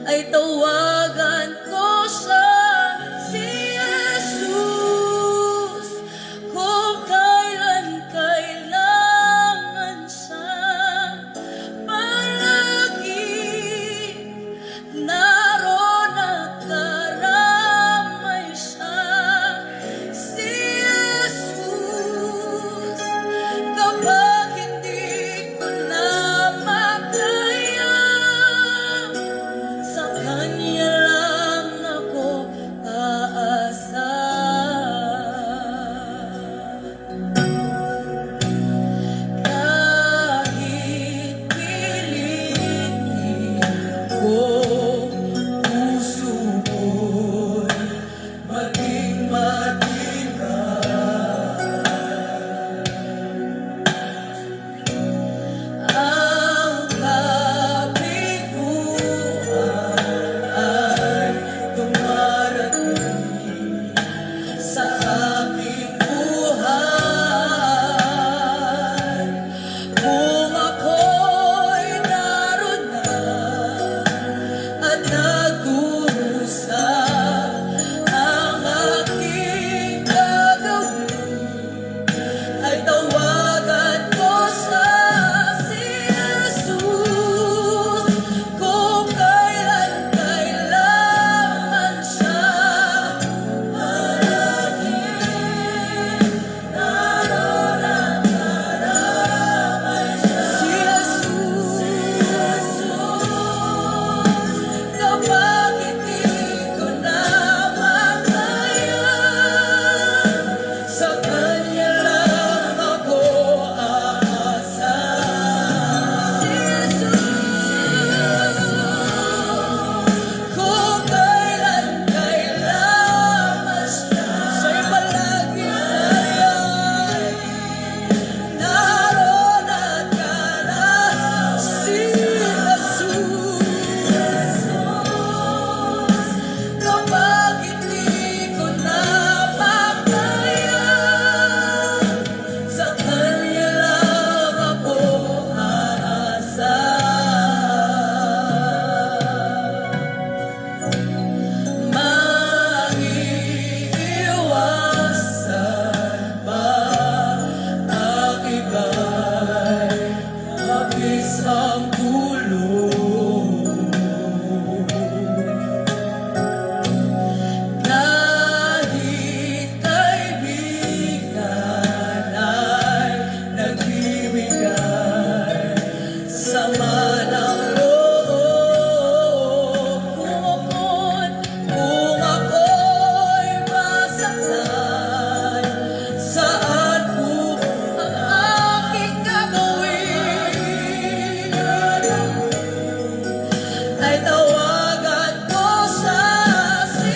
ay tawagan ko siya, si Jesus. Kung kailan kailangan siya, palagi naroon at karamay siya, si Jesus. Kapag hindi ko na makaya, sa Kanya lang ako aasa. Kahit pilitin ko, puso ko'y maging ang kabiguan ay dumarating sa aking buhay. Kung ako'y naroon na at nagdurusa, ang aking gagawin ay tawagan ko siya, si Jesus. Kung kailan kailangan siya, palagi naroon at karamay siya, si Jesus. Kapag hindi ko na makaya, sa Kanya lang ako aasa. Kung kailan kailangan siya, siya'y palagi naroon at karamay, si Jesus. Kapag hindi ko na makaya, sa Kanya lang ako aasa. Maiiwasan ba ang iba'y mag-isang tulog? Kahit kaibigan ay nagbibigay sama ng loob. Kung ako'y masaktan, saan po ang aking gagawin? Ay tawagan ko siya, si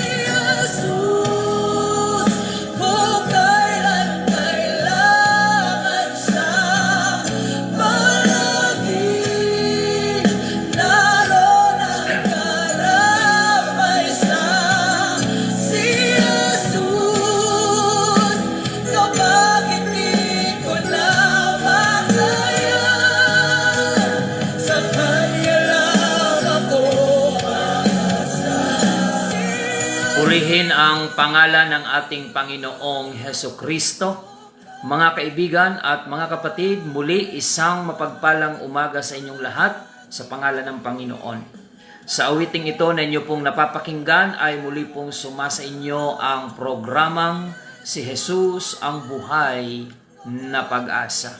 Jesus. Kung kailan kailangan siya, palagi naroon at karamay siya, si Jesus. Kapag hindi ko na makaya, sa Kanya lang ako aasa. Purihin ang pangalan ng ating Panginoong Hesukristo. Mga kaibigan at mga kapatid, muli isang mapagpalang umaga sa inyong lahat sa pangalan ng Panginoon. Sa awiting ito na inyo pong napapakinggan ay muli pong sumasa inyo ang programang Si Jesus ang Buhay na Pag-asa.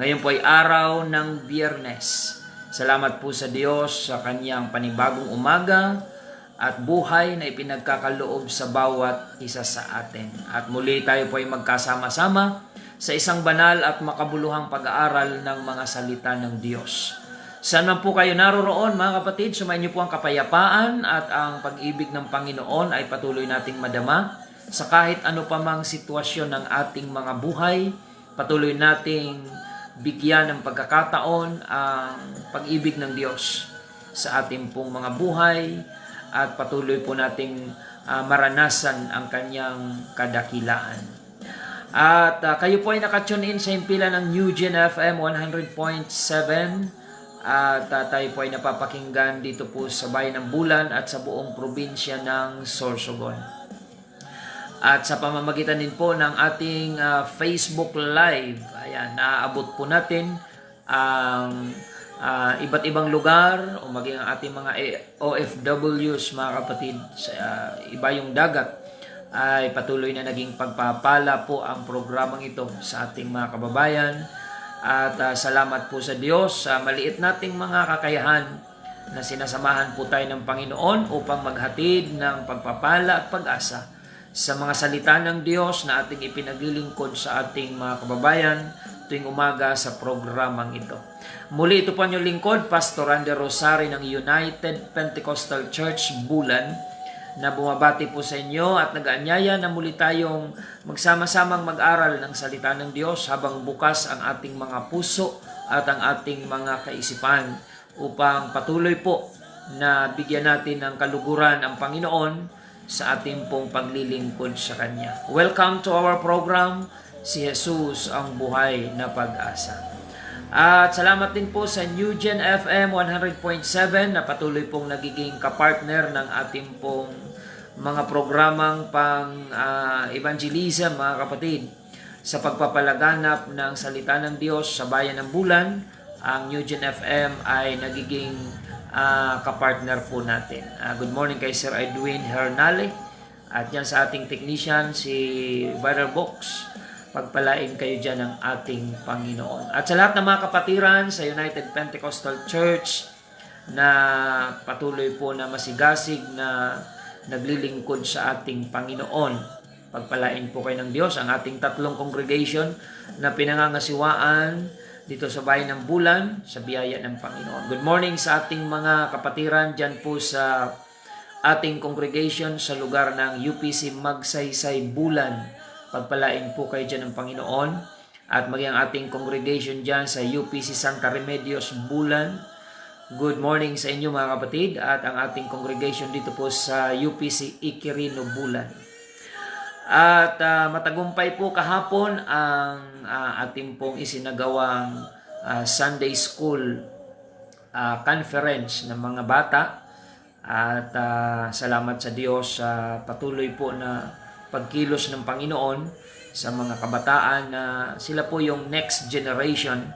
Ngayon po ay araw ng Biyernes. Salamat po sa Diyos sa kanyang panibagong umaga at buhay na ipinagkakaloob sa bawat isa sa atin. At muli tayo po ay magkasama-sama sa isang banal at makabuluhang pag-aaral ng mga salita ng Diyos. Saan man po kayo naroroon, mga kapatid, sumayin niyo po ang kapayapaan at ang pag-ibig ng Panginoon ay patuloy nating madama sa kahit ano pa mang sitwasyon ng ating mga buhay. Patuloy nating bigyan ng pagkakataon ang pag-ibig ng Diyos sa ating pong mga buhay at patuloy po nating maranasan ang kanyang kadakilaan. At kayo po ay nakatune in sa himpilan ng New Gen FM 100.7 At tayo po ay napapakinggan dito po sa Bayan ng Bulan at sa buong probinsya ng Sorsogon. At sa pamamagitan din po ng ating Facebook Live, ayan, naaabot po natin ang iba't ibang lugar o maging ang ating mga OFWs, mga kapatid, sa iba yung dagat, ay patuloy na naging pagpapala po ang programang ito sa ating mga kababayan. At salamat po sa Diyos sa maliit nating mga kakayahan na sinasamahan po tayo ng Panginoon upang maghatid ng pagpapala at pag-asa sa mga salita ng Diyos na ating ipinaglilingkod sa ating mga kababayan tuwing umaga sa programang ito. Muli ito po ang inyong lingkod, Pastor Randy Rosari ng United Pentecostal Church Bulan, na bumabati po sa inyo at nag-aanyaya na muli tayong magsama-samang mag-aral ng salita ng Diyos habang bukas ang ating mga puso at ang ating mga kaisipan upang patuloy po na bigyan natin ng kaluguran ang Panginoon sa ating pong paglilingkod sa Kanya. Welcome to our program, Si Jesus ang Buhay na Pag-asa. At salamat din po sa New Gen FM 100.7 na patuloy pong nagiging kapartner ng ating pong mga programang pang-evangelism, mga kapatid, sa pagpapalaganap ng salita ng Diyos sa Bayan ng Bulan. Ang New Gen FM ay nagiging kapartner po natin. Good morning kay Sir Edwin Hernale at yan sa ating technician si Brother Box. Pagpalain kayo dyan ng ating Panginoon. At sa lahat ng mga kapatiran sa United Pentecostal Church na patuloy po na masigasig na naglilingkod sa ating Panginoon. Pagpalain po kayo ng Diyos ang ating tatlong congregation na pinangangasiwaan dito sa Bayan ng Bulan sa biyaya ng Panginoon. Good morning sa ating mga kapatiran dyan po sa ating congregation sa lugar ng UPC Magsaysay Bulan. Pagpalain po kayo dyan ng Panginoon at maging ang ating congregation dyan sa UPC Santa Remedios Bulan. Good morning sa inyo mga kapatid at ang ating congregation dito po sa UPC Iquirino Bulan. At matagumpay po kahapon ang ating pong isinagawang Sunday School conference ng mga bata. At salamat sa Diyos sa patuloy po na pagkilos ng Panginoon sa mga kabataan na sila po yung next generation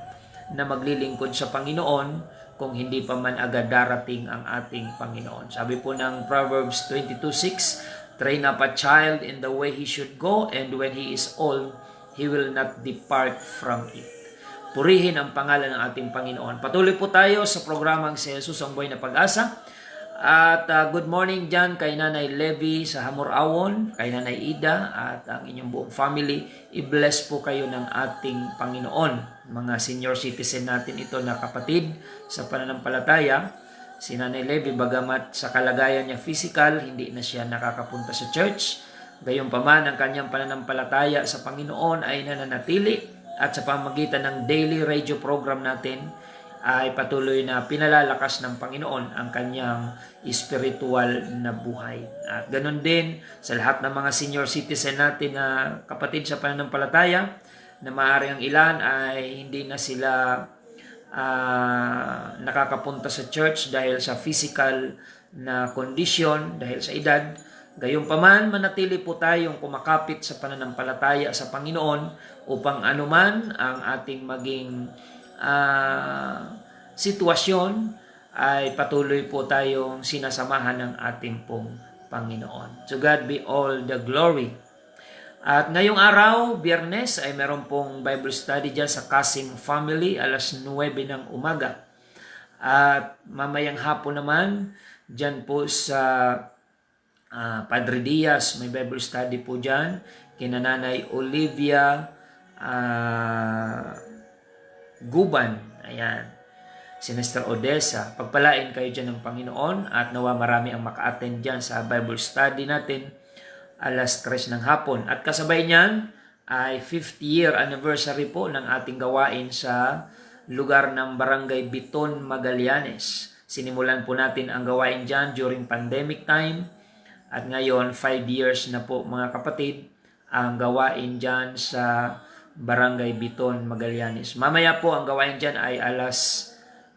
na maglilingkod sa Panginoon kung hindi pa man agad darating ang ating Panginoon. Sabi po ng Proverbs 22:6, train up a child in the way he should go, and when he is old, he will not depart from it. Purihin ang pangalan ng ating Panginoon. Patuloy po tayo sa programang Si Jesus ang Buhay na Pag-asa. At good morning dyan kay Nanay Levy sa Hamorawon, kay Nanay Ida at ang inyong buong family. I-bless po kayo ng ating Panginoon. Mga senior citizen natin ito na kapatid sa pananampalataya. Si Nanay Levy, bagamat sa kalagayan niya physical, hindi na siya nakakapunta sa church. Gayunpaman, ang kanyang pananampalataya sa Panginoon ay nananatili at sa pamagitan ng daily radio program natin, ay patuloy na pinalalakas ng Panginoon ang kanyang spiritual na buhay. At ganun din sa lahat ng mga senior citizen natin na kapatid sa pananampalataya na maaaring ang ilan ay hindi na sila nakakapunta sa church dahil sa physical na condition, dahil sa edad. Gayunpaman, manatili po tayong kumakapit sa pananampalataya sa Panginoon upang anuman ang ating maging sitwasyon ay patuloy po tayong sinasamahan ng ating pong Panginoon. To God be all the glory. At ngayong araw, Biyernes, ay meron pong Bible study dyan sa Kasim Family, alas 9 ng umaga. At mamayang hapon naman, dyan po sa Padre Diaz, may Bible study po dyan, kina Nanay Olivia Guban, ayan, si Mr. Odessa. Pagpalain kayo dyan ng Panginoon at nawa marami ang maka-attend dyan sa Bible study natin alas 3 ng hapon. At kasabay niyan ay 50th year anniversary po ng ating gawain sa lugar ng Barangay Biton, Magallanes. Sinimulan po natin ang gawain dyan during pandemic time at ngayon 5 years na po mga kapatid ang gawain dyan sa Barangay Biton, Magallanes. Mamaya po ang gawain dyan ay alas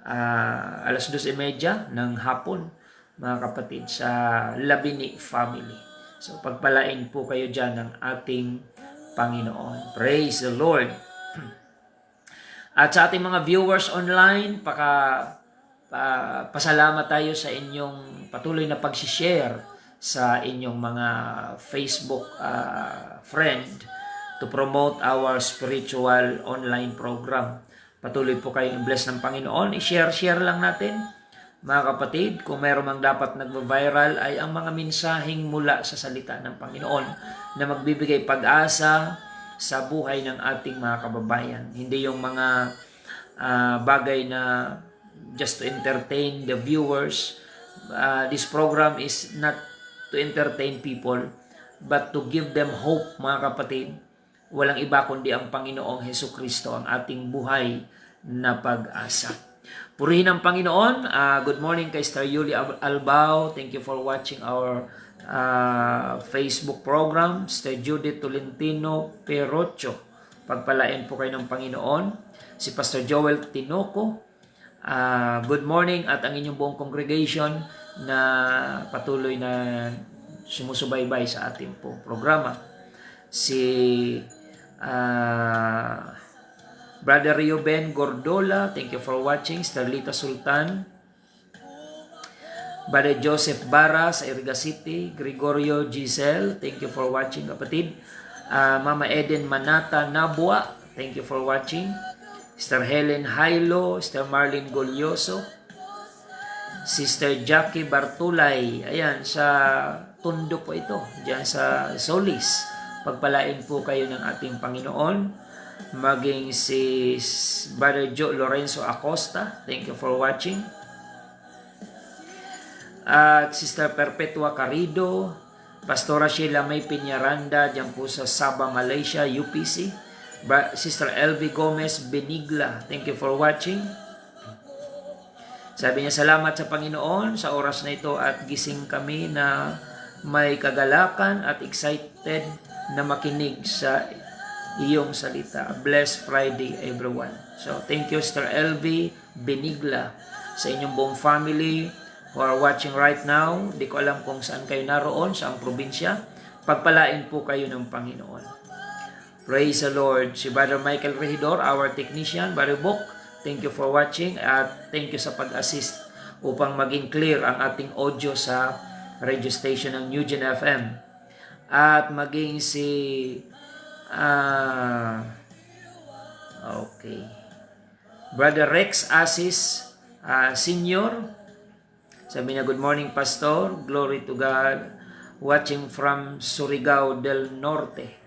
alas 2:30 ng hapon, mga kapatid, sa Labini family. So pagpalain po kayo dyan ng ating Panginoon. Praise the Lord. At sa ating mga viewers online, pasalamat tayo sa inyong patuloy na pag-share sa inyong mga Facebook friend to promote our spiritual online program. Patuloy po kayong bless ng Panginoon. I-share lang natin, mga kapatid. Kung meron mang dapat nagva-viral ay ang mga mensaheng mula sa salita ng Panginoon na magbibigay pag-asa sa buhay ng ating mga kababayan. Hindi yung mga bagay na just to entertain the viewers. This program is not to entertain people, but to give them hope, mga kapatid. Walang iba kundi ang Panginoong Hesukristo, ang ating buhay na pag-asa. Purihin ang Panginoon. Good morning kay Star Yuli Albao. Thank you for watching our Facebook program. Sir Judith Tolentino Perocho, pagpalain po kayo ng Panginoon. Si Pastor Joel Tinoco, good morning, at ang inyong buong congregation na patuloy na sumusubaybay sa ating pong programa. Si Brother Reuben Gordola, thank you for watching. Starlita Sultan, Brother Joseph Barra sa Iriga City, Gregorio Giselle, thank you for watching, kapatid. Mama Eden Manata Nabua, thank you for watching. Sister Helen Hailo, Sister Marlene Golyoso, Sister Jackie Bartulay, ayan, sa Tondo po ito, diyan sa Solis. Pagpalain po kayo ng ating Panginoon. Maging si Brother Joe Lorenzo Acosta, thank you for watching. At Sister Perpetua Carido, Pastora Sheila May Piñaranda, dyan po sa Sabah, Malaysia, UPC. Sister Elvie Gomez Benigla, thank you for watching. Sabi niya, salamat sa Panginoon sa oras na ito at gising kami na may kagalakan at excited na makinig sa iyong salita. Blessed Friday, everyone. So, thank you, Sister Elvie Benigla, sa inyong buong family who are watching right now. Di ko alam kung saan kayo naroon, saang probinsya. Pagpalain po kayo ng Panginoon. Praise the Lord. Si Brother Michael Regidor, our technician, Brother Bok, thank you for watching at thank you sa pag-assist upang maging clear ang ating audio sa radio station ng New Gen FM. At maging si Brother Rex Asis Senior, sabi niya, good morning, Pastor, glory to God, watching from Surigao del Norte.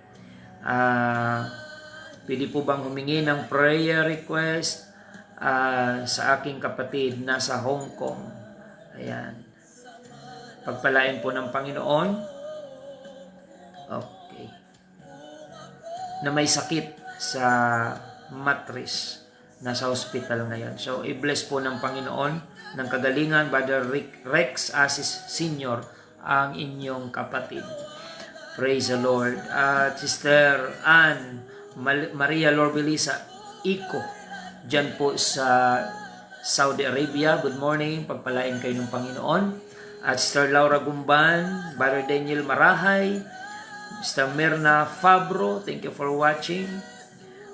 Pwede po bang humingi ng prayer request sa aking kapatid nasa Hong Kong? Ayan, pagpalain po ng Panginoon. Okay, na may sakit sa mattress, nasa hospital ngayon. So, i-bless po ng Panginoon ng kagalingan, Brother Rex Asis Senior, ang inyong kapatid. Praise the Lord. At Sister Ann Maria Lorbelisa Iko, dyan po sa Saudi Arabia, good morning, pagpalain kayo ng Panginoon. At Sister Laura Gumban, Brother Daniel Marahay, Sister Mirna Fabro, thank you for watching.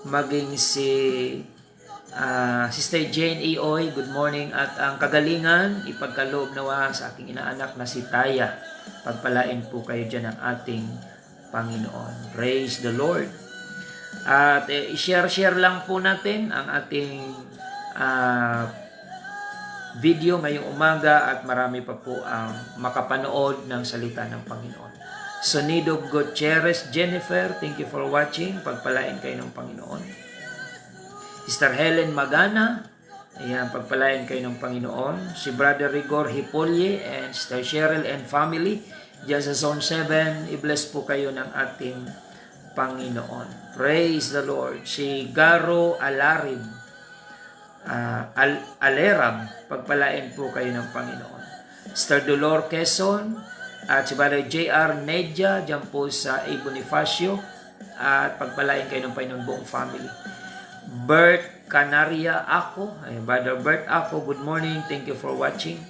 Maging si Sister Jane Ioy, good morning. At ang kagalingan, ipagkaloob nawa sa aking inaanak na si Taya. Pagpalain po kayo dyan ng ating Panginoon. Praise the Lord. At i-share lang po natin ang ating video ngayong umaga at marami pa po ang makapanood ng salita ng Panginoon. Sonido Gutierrez Jennifer, thank you for watching. Pagpalain kayo ng Panginoon. Sister Helen Magana, ayan, pagpalain kayo ng Panginoon. Si Brother Rigor Hipolye and Sister Cheryl and family, dyan sa Zone 7, i-bless po kayo ng ating Panginoon. Praise the Lord. Si Garo Alarib, Alerab, pagpalain po kayo ng Panginoon. Sister Dolor Quezon, at si Brother J.R. Nedja, dyan po sa A. Bonifacio, at pagpalain kayo ng Panginoon buong family. Bert Canaria ako. Brother Bert ako, good morning. Thank you for watching.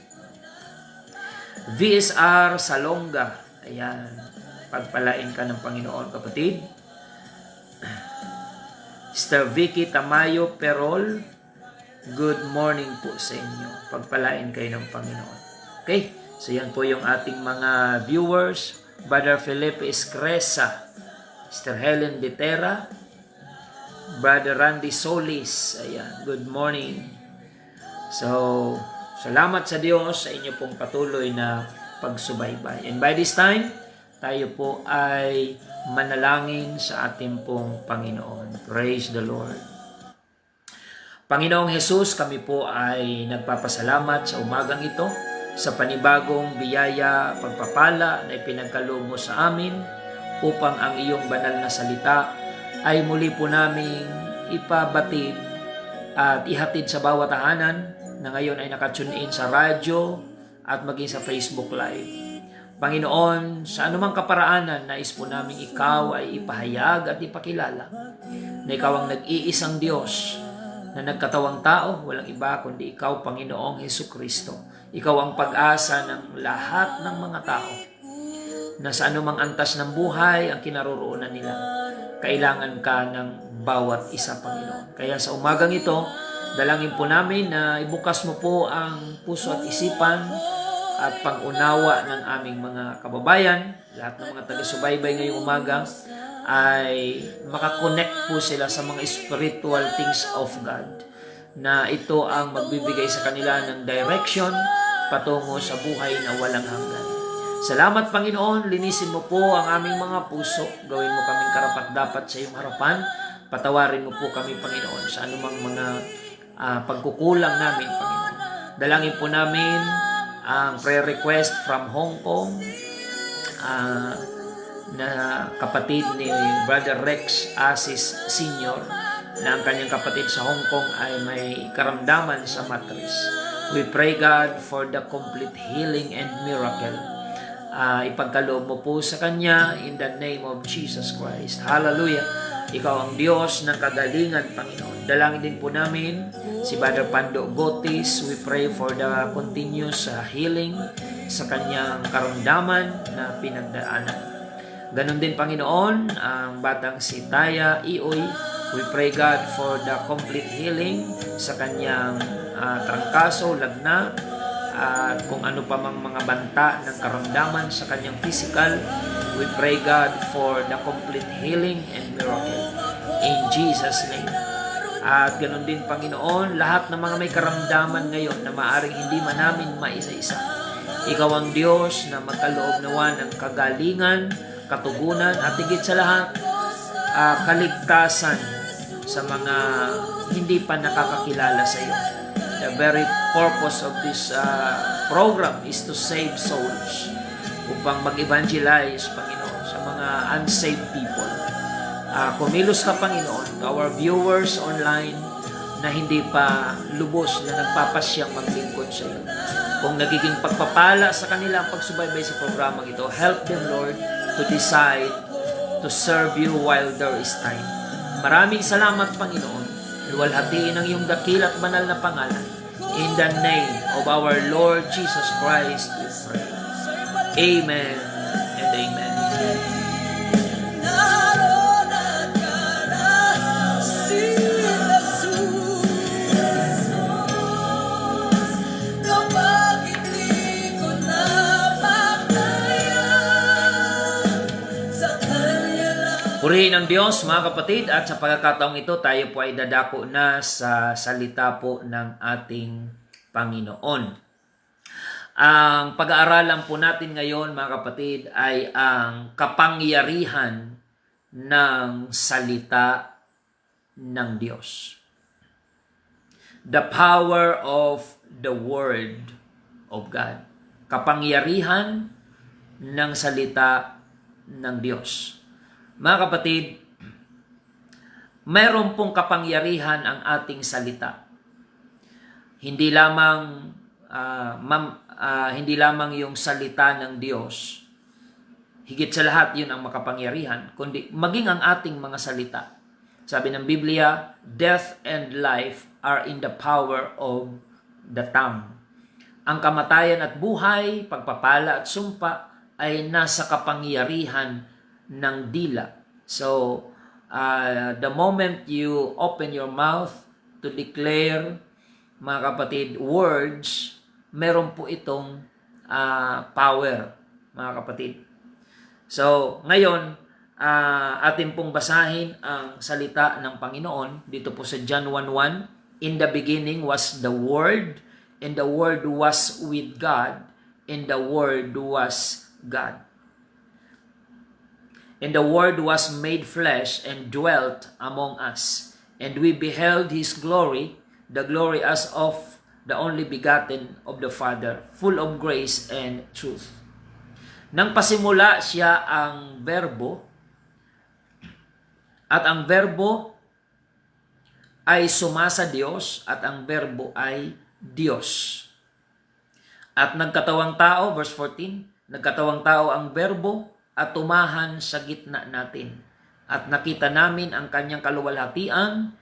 VSR Salonga. Ayan. Pagpalain ka ng Panginoon, kapatid. Sister Vicky Tamayo Perol, good morning po sa inyo. Pagpalain kayo ng Panginoon. Okay? So yan po yung ating mga viewers. Brother Felipe Escresa, Sister Helen Bitera, Brother Randy Solis. Ayan, good morning. So, salamat sa Diyos sa inyo pong patuloy na pagsubaybay. And by this time, tayo po ay manalangin sa ating pong Panginoon. Praise the Lord. Panginoong Jesus, kami po ay nagpapasalamat sa umagang ito sa panibagong biyaya, pagpapala na ipinagkaloob mo sa amin upang ang iyong banal na salita ay muli po naming ipabatid at ihatid sa bawat tahanan na ngayon ay nakatune in sa radyo at maging sa Facebook Live. Panginoon, sa anumang kaparaanan, nais po namin ikaw ay ipahayag at ipakilala na ikaw ang nag-iisang Diyos na nagkatawang tao, walang iba kundi ikaw, Panginoong Hesukristo. Ikaw ang pag-asa ng lahat ng mga tao na sa anumang antas ng buhay ang kinaroroonan nila. Kailangan ka ng bawat isa, Panginoon. Kaya sa umagang ito, dalangin po namin na ibukas mo po ang puso at isipan at pang-unawa ng aming mga kababayan, lahat ng mga taga-subaybay ngayong umaga, ay makakonect po sila sa mga spiritual things of God, na ito ang magbibigay sa kanila ng direction patungo sa buhay na walang hanggan. Salamat, Panginoon, linisin mo po ang aming mga puso, gawin mo kaming karapat-dapat sa iyong harapan, patawarin mo po kami, Panginoon, sa anumang mga pagkukulang namin, Panginoon. Dalangin po namin ang prayer request from Hong Kong, na kapatid ni Brother Rex Asis Sr., na ang kanyang kapatid sa Hong Kong ay may karamdaman sa matris. We pray, God, for the complete healing and miracle. Ipagkaloob mo po sa kanya in the name of Jesus Christ. Hallelujah! Ikaw ang Diyos ng kagalingan, Panginoon. Dalangin din po namin si Brother Pando Gotis. We pray for the continuous healing sa kanyang karamdaman na pinagdaanan. Ganon din, Panginoon, ang batang si Taya Ioy. We pray, God, for the complete healing sa kanyang trangkaso, lagna, at kung ano pa mang mga banta ng karamdaman sa kanyang physical. We pray, God, for the complete healing and miracle. In Jesus' name. At ganon din, Panginoon, lahat ng mga may karamdaman ngayon na maaring hindi man namin maisa-isa. Ikaw ang Diyos na magkaloob nawa ng kagalingan, katugunan, at higit sa lahat, kaligtasan sa mga hindi pa nakakakilala sa iyo. The very purpose of this program is to save souls, upang mag-evangelize, Panginoon, sa mga unsaved people. Kumilos ka, Panginoon, to our viewers online na hindi pa lubos na nagpapasyang maglingkod sa iyo. Kung nagiging pagpapala sa kanila ang pagsubaybay sa programang ito, help them, Lord, to decide to serve you while there is time. Maraming salamat, Panginoon. Luwalhatiin ang iyong dakil at banal na pangalan. In the name of our Lord Jesus Christ, we pray. Amen and amen. Purihin ang Diyos, mga kapatid, at sa pagkakataong ito, tayo po ay dadako na sa salita po ng ating Panginoon. Ang pag-aaralan po natin ngayon, mga kapatid, ay ang kapangyarihan ng salita ng Diyos. The power of the Word of God. Kapangyarihan ng salita ng Diyos. Mga kapatid, mayroon pong kapangyarihan ang ating salita. Hindi lamang yung salita ng Diyos. Higit sa lahat, yun ang makapangyarihan, kundi maging ang ating mga salita. Sabi ng Biblia, death and life are in the power of the tongue. Ang kamatayan at buhay, pagpapala at sumpa ay nasa kapangyarihan ng dila. So, the moment you open your mouth to declare, mga kapatid, words, meron po itong power, mga kapatid. So, ngayon, atin pong basahin ang salita ng Panginoon dito po sa John 1:1. In the beginning was the Word, and the Word was with God, and the Word was God. And the Word was made flesh and dwelt among us, and we beheld His glory, the glory as of the only begotten of the Father, full of grace and truth. Nang pasimula siya ang Verbo, at ang Verbo ay sumasa Diyos, at ang Verbo ay Diyos. At nagkatawang tao, verse 14, nagkatawang tao ang Verbo at tumahan sa gitna natin. At nakita namin ang kanyang kaluwalhatiang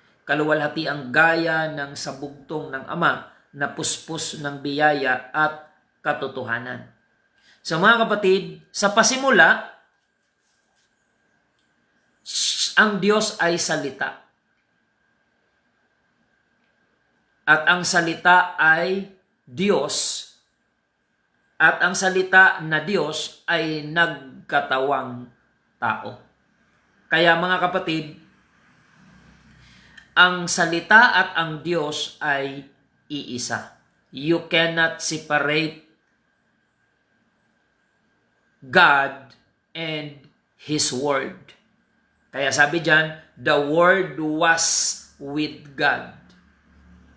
gaya ng sabugtong ng Ama na puspos ng biyaya at katotohanan. So mga kapatid, sa pasimula, ang Diyos ay salita. At ang salita ay Diyos. At ang salita na Diyos ay nagkatawang tao. Kaya mga kapatid, ang salita at ang Diyos ay iisa. You cannot separate God and His Word. Kaya sabi dyan, the Word was with God.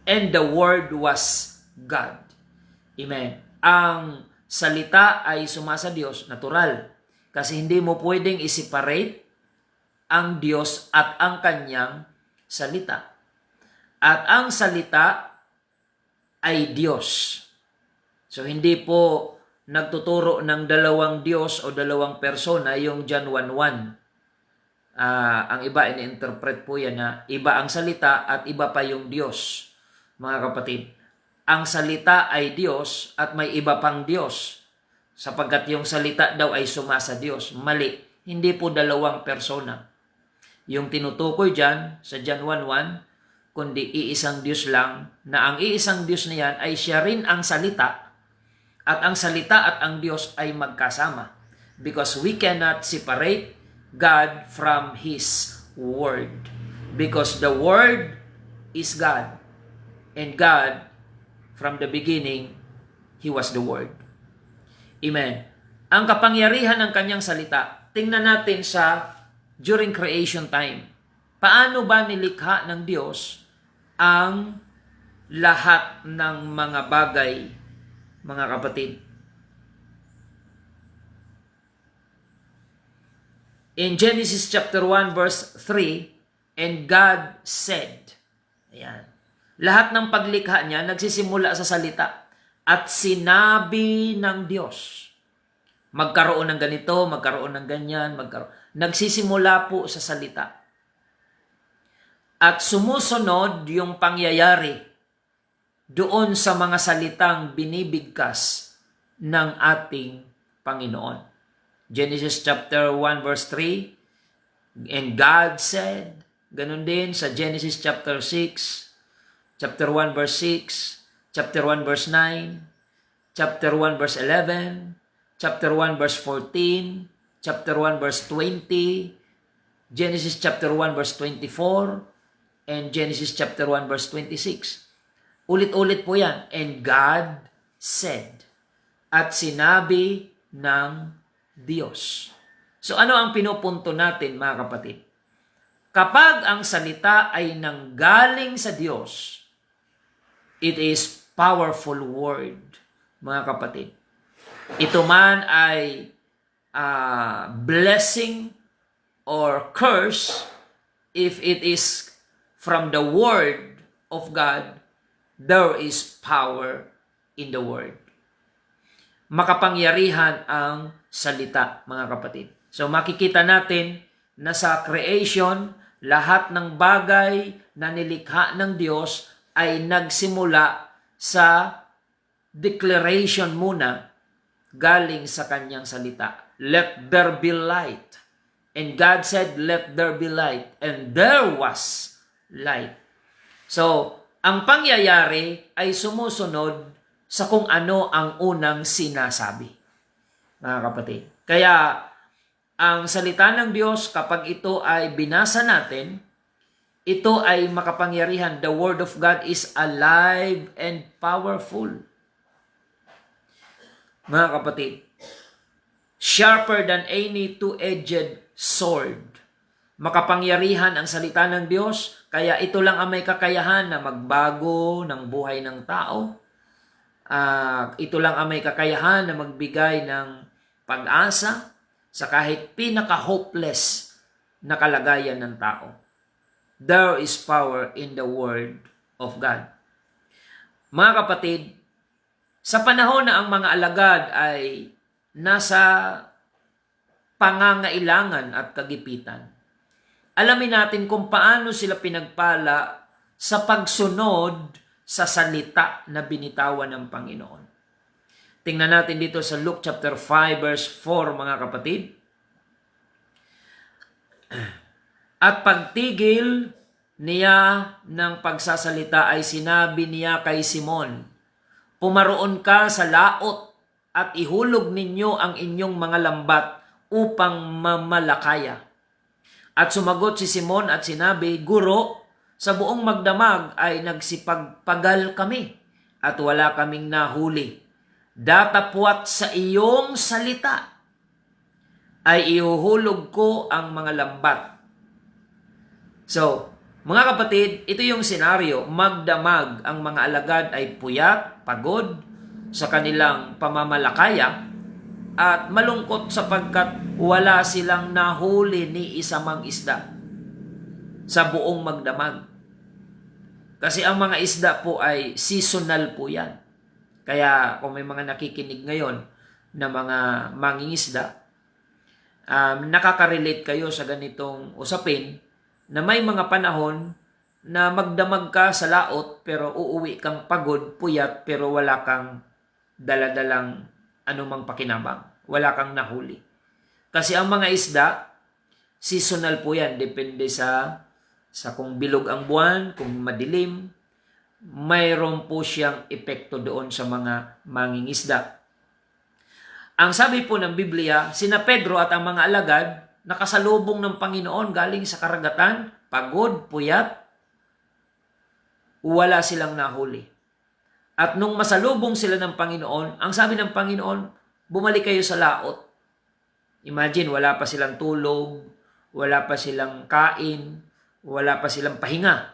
And the Word was God. Amen. Ang salita ay sumasa Diyos, natural. Kasi hindi mo pwedeng i-separate ang Diyos at ang kanyang salita. At ang salita ay Diyos. So hindi po nagtuturo ng dalawang Diyos o dalawang persona yung John 1:1. Ang iba ini-interpret po yan na iba ang salita at iba pa yung Diyos. Mga kapatid, ang salita ay Diyos at may iba pang Diyos sapagkat yung salita daw ay sumasa Diyos. Mali, hindi po dalawang persona. Yung tinutukoy dyan sa John 1:1, kundi iisang Diyos lang, na ang iisang Diyos na yan ay siya rin ang salita at ang salita at ang Diyos ay magkasama because we cannot separate God from His Word. Because the Word is God. And God, from the beginning, He was the Word. Amen. Ang kapangyarihan ng kanyang salita, tingnan natin sa during creation time. Paano ba nilikha ng Diyos ang lahat ng mga bagay, mga kapatid? In Genesis chapter 1 verse 3, and God said, ayan, lahat ng paglikha niya nagsisimula sa salita. At sinabi ng Diyos, magkaroon ng ganito, magkaroon ng ganyan, nagsisimula po sa salita. At sumusunod yung pangyayari doon sa mga salitang binibigkas ng ating Panginoon. Genesis chapter 1 verse 3, and God said, ganun din sa Genesis chapter 6, chapter 1 verse 6, chapter 1 verse 9, chapter 1 verse 11, chapter 1 verse 14, chapter 1 verse 20, Genesis chapter 1 verse 24, and Genesis chapter 1 verse 26. Ulit-ulit po yan. And God said, at sinabi ng Diyos. So ano ang pinupunto natin, mga kapatid? Kapag ang salita ay nanggaling sa Diyos, it is powerful word, mga kapatid. Ito man ay blessing or curse, if it is from the word of God, there is power in the word. Makapangyarihan ang salita, mga kapatid. So makikita natin na sa creation, lahat ng bagay na nilikha ng Diyos ay nagsimula sa declaration muna galing sa kanyang salita. Let there be light. And God said, let there be light. And there was light. So, ang pangyayari ay sumusunod sa kung ano ang unang sinasabi, mga kapatid. Kaya, ang salita ng Diyos, kapag ito ay binasa natin, ito ay makapangyarihan. The Word of God is alive and powerful. Mga kapatid, sharper than any two-edged sword. Makapangyarihan ang salita ng Diyos, kaya ito lang ang may kakayahan na magbago ng buhay ng tao. Ito lang ang may kakayahan na magbigay ng pag-asa sa kahit pinaka-hopeless na kalagayan ng tao. There is power in the Word of God. Mga kapatid, sa panahon na ang mga alagad ay nasa pangangailangan at kagipitan, alamin natin kung paano sila pinagpala sa pagsunod sa salita na binitawan ng Panginoon. Tingnan natin dito sa Luke chapter 5 verse 4, mga kapatid. At pagtigil niya ng pagsasalita ay sinabi niya kay Simon, pumaroon ka sa laot at ihulog ninyo ang inyong mga lambat upang mamalakaya. At sumagot si Simon at sinabi, Guro, sa buong magdamag ay nagsipagpagal kami at wala kaming nahuli. Datapwat sa iyong salita ay ihuhulog ko ang mga lambat. So, mga kapatid, ito yung senaryo. Magdamag ang mga alagad ay puyat, pagod sa kanilang pamamalakaya at malungkot sapagkat wala silang nahuli ni isa mang isda sa buong magdamag. Kasi ang mga isda po ay seasonal po yan. Kaya kung may mga nakikinig ngayon na mga mangingisda, nakaka-relate kayo sa ganitong usapin na may mga panahon na magdamag ka sa laot pero uuwi kang pagod, puyat, pero wala kang daladalang anumang pakinabang. Wala kang nahuli. Kasi ang mga isda, seasonal po yan. Depende sa kung bilog ang buwan, kung madilim, mayroon po siyang epekto doon sa mga mangingisda. Ang sabi po ng Biblia, sina Pedro at ang mga alagad, nakasalubong ng Panginoon galing sa karagatan, pagod, puyat, wala silang nahuli. At nung masalubong sila ng Panginoon, ang sabi ng Panginoon, bumalik kayo sa laot. Imagine, wala pa silang tulog, wala pa silang kain, wala pa silang pahinga.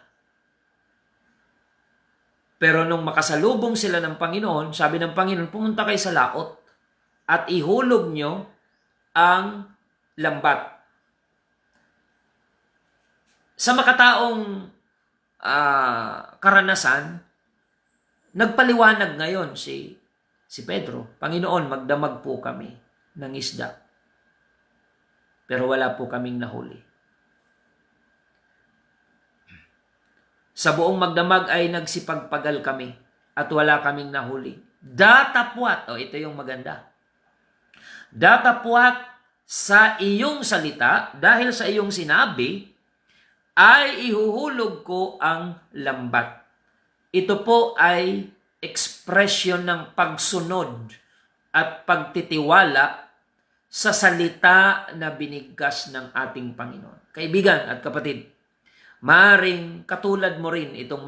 Pero nung makasalubong sila ng Panginoon, sabi ng Panginoon, pumunta kayo sa laot at ihulog nyo ang lambat. Sa makataong karanasan, nagpaliwanag ngayon si Pedro, Panginoon, magdamag po kami ng isda. Pero wala po kaming nahuli. Sa buong magdamag ay nagsipagpagal kami at wala kaming nahuli. Datapwat, ito yung maganda. Datapwat sa iyong salita, dahil sa iyong sinabi, ay ihuhulog ko ang lambat. Ito po ay ekspresyon ng pagsunod at pagtitiwala sa salita na binigkas ng ating Panginoon. Kaibigan at kapatid, maaring katulad mo rin itong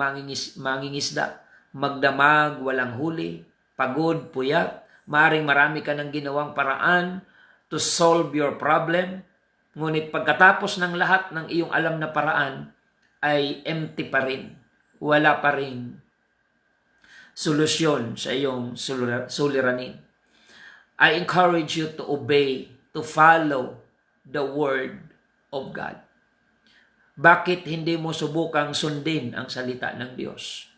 mangingisda, magdamag, walang huli, pagod, puyat. Maaring marami ka ng ginawang paraan to solve your problem. Ngunit pagkatapos ng lahat ng iyong alam na paraan ay empty pa rin. Wala pa rin solusyon sa iyong suliranin. I encourage you to obey, to follow the Word of God. Bakit hindi mo subukang sundin ang salita ng Diyos?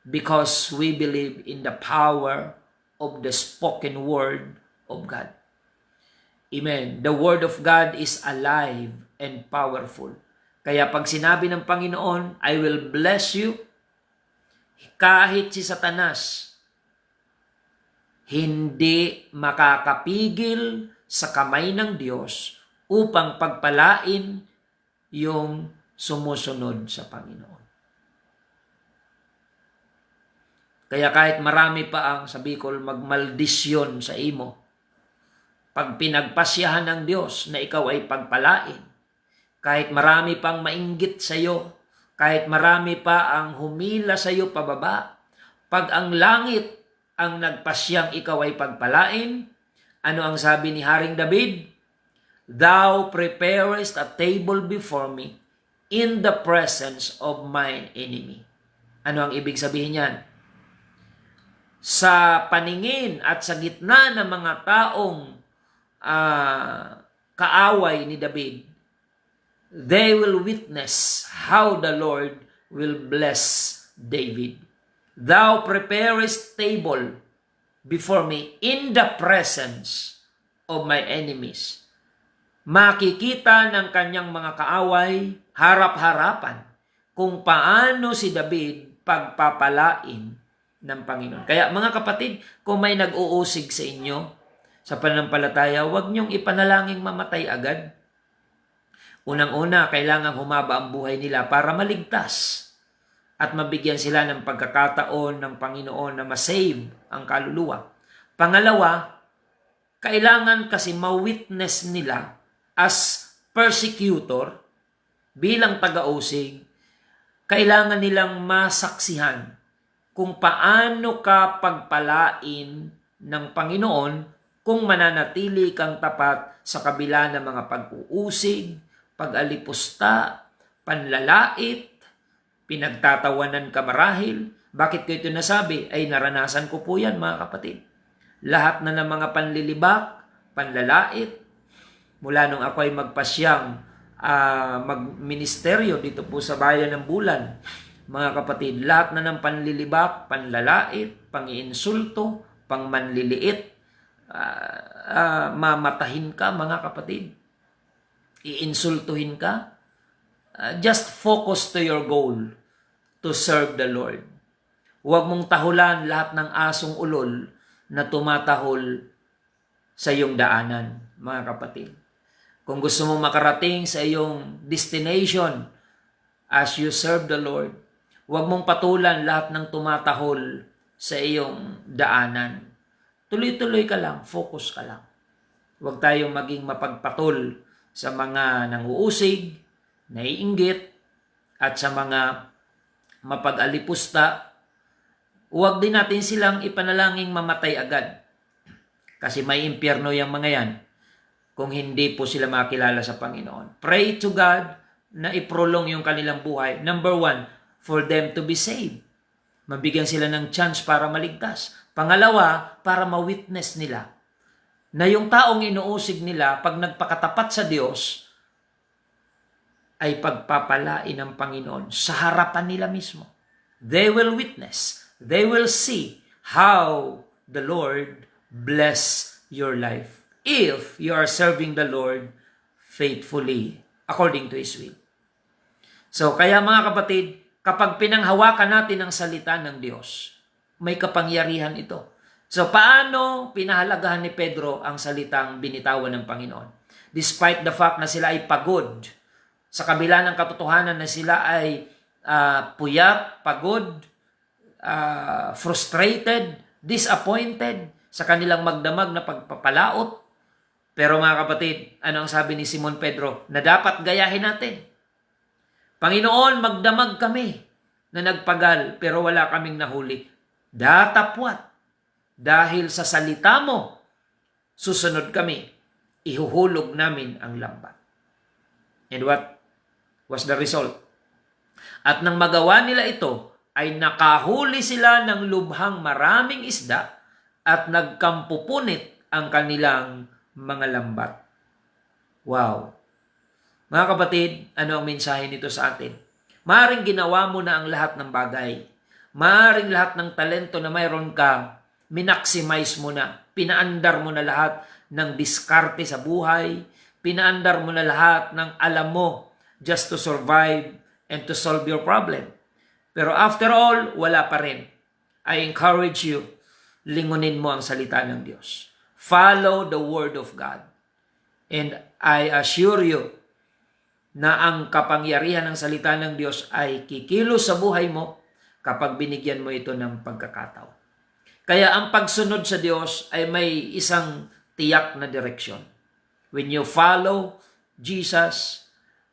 Because we believe in the power of the spoken Word of God. Amen. The Word of God is alive and powerful. Kaya pag sinabi ng Panginoon, I will bless you, kahit si Satanas, hindi makakapigil sa kamay ng Diyos upang pagpalain yung sumusunod sa Panginoon. Kaya kahit marami pa ang, sabi ko, magmaldisyon sa imo, pag pinagpasyahan ng Diyos na ikaw ay pagpalain, kahit marami pang mainggit sa iyo, kahit marami pa ang humila sa iyo pababa, pag ang langit ang nagpasyang ikaw ay pagpalain, ano ang sabi ni Haring David? Thou preparest a table before me in the presence of mine enemy. Ano ang ibig sabihin niyan? Sa paningin at sa gitna ng mga taong kaaway ni David, they will witness how the Lord will bless David. Thou preparest table before me in the presence of my enemies. Makikita ng kanyang mga kaaway harap-harapan kung paano si David pagpapalain ng Panginoon. Kaya mga kapatid, kung may nag-uusig sa inyo sa pananampalataya, huwag niyong ipanalangin mamatay agad. Unang-una, kailangan humaba ang buhay nila para maligtas at mabigyan sila ng pagkakataon ng Panginoon na masave ang kaluluwa. Pangalawa, kailangan kasi ma-witness nila as persecutor bilang taga-usig, kailangan nilang masaksihan kung paano ka pagpalain ng Panginoon kung mananatili kang tapat sa kabila ng mga pag-uusig, pag-alipusta, panlalait, pinagtatawanan ka marahil. Bakit ko ito nasabi? Ay naranasan ko po yan mga kapatid. Lahat na ng mga panlilibak, panlalait, mula nung ako ay magpasyang magministeryo dito po sa Bayan ng Bulan, mga kapatid, lahat na ng panlilibak, panlalait, pangiinsulto, pangmanliliit, mamatahin ka mga kapatid, iinsultuhin ka, just focus to your goal to serve the Lord. Huwag mong tahulan lahat ng asong ulol na tumatahol sa iyong daanan, mga kapatid. Kung gusto mong makarating sa iyong destination as you serve the Lord, huwag mong patulan lahat ng tumatahol sa iyong daanan. Tuloy-tuloy ka lang, focus ka lang. Huwag tayong maging mapagpatol sa mga nanguusig, naiinggit, at sa mga mapag-alipusta. Huwag din natin silang ipanalangin mamatay agad. Kasi may impyerno yung mga yan kung hindi po sila makilala sa Panginoon. Pray to God na iprolong yung kanilang buhay. Number 1, for them to be saved. Mabigyan sila ng chance para maligtas. Pangalawa, para ma-witness nila na yung taong inuusig nila pag nagpakatapat sa Diyos ay pagpapalain ng Panginoon sa harapan nila mismo. They will witness. They will see how the Lord bless your life if you are serving the Lord faithfully according to His will. So, kaya mga kapatid, kapag pinanghawakan natin ang salita ng Diyos, may kapangyarihan ito. So, paano pinahalagahan ni Pedro ang salitang binitawan ng Panginoon? Despite the fact na sila ay pagod, sa kabila ng katotohanan na sila ay puyat, pagod, frustrated, disappointed sa kanilang magdamag na pagpapalaot. Pero mga kapatid, ano ang sabi ni Simon Pedro na dapat gayahin natin? Panginoon, magdamag kami na nagpagal pero wala kaming nahuli. Datapwat, dahil sa salita mo, susunod kami, ihuhulog namin ang lambat. And what was the result? At nang magawa nila ito, ay nakahuli sila ng lubhang maraming isda at nagkampupunit ang kanilang mga lambat. Wow! Mga kapatid, ano ang mensahe nito sa atin? Maaring ginawa mo na ang lahat ng bagay. Maaring lahat ng talento na mayroon ka, minaximize mo na. Pinaandar mo na lahat ng diskarte sa buhay. Pinaandar mo na lahat ng alam mo just to survive and to solve your problem. Pero after all, wala pa rin. I encourage you, lingunin mo ang salita ng Diyos. Follow the Word of God. And I assure you na ang kapangyarihan ng salita ng Diyos ay kikilos sa buhay mo kapag binigyan mo ito ng pagkakataon. Kaya ang pagsunod sa Diyos ay may isang tiyak na direksyon. When you follow Jesus,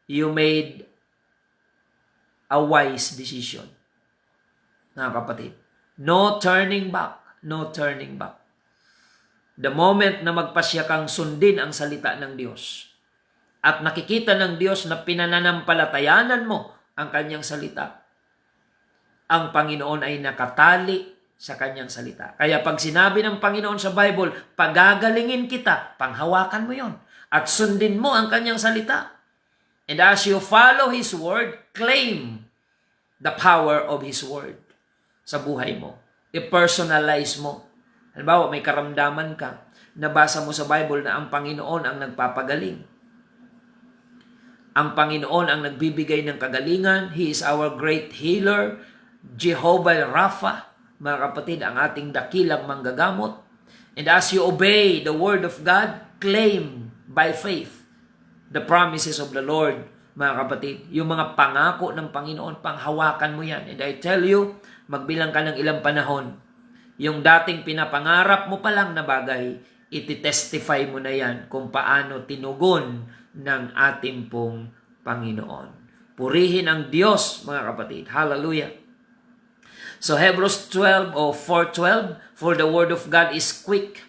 you made a wise decision. Mga kapatid, no turning back, no turning back. The moment na magpasya kang sundin ang salita ng Diyos at nakikita ng Diyos na pinananampalatayanan mo ang kanyang salita, ang Panginoon ay nakatali sa kanyang salita. Kaya pag sinabi ng Panginoon sa Bible, pagagalingin kita, panghawakan mo yon at sundin mo ang kanyang salita. And as you follow His word, claim the power of His word sa buhay mo. I-personalize mo. Halimbawa, may karamdaman ka, nabasa mo sa Bible na ang Panginoon ang nagpapagaling. Ang Panginoon ang nagbibigay ng kagalingan. He is our great healer. Jehovah Rapha, mga kapatid, ang ating dakilang manggagamot. And as you obey the word of God, claim by faith the promises of the Lord, mga kapatid. Yung mga pangako ng Panginoon, panghawakan mo yan. And I tell you, magbilang ka ng ilang panahon, yung dating pinapangarap mo pa lang na bagay, ititestify mo na yan kung paano tinugon ng ating pong Panginoon. Purihin ang Diyos, mga kapatid. Hallelujah. So Hebrews 12 or 4:12, for the word of God is quick,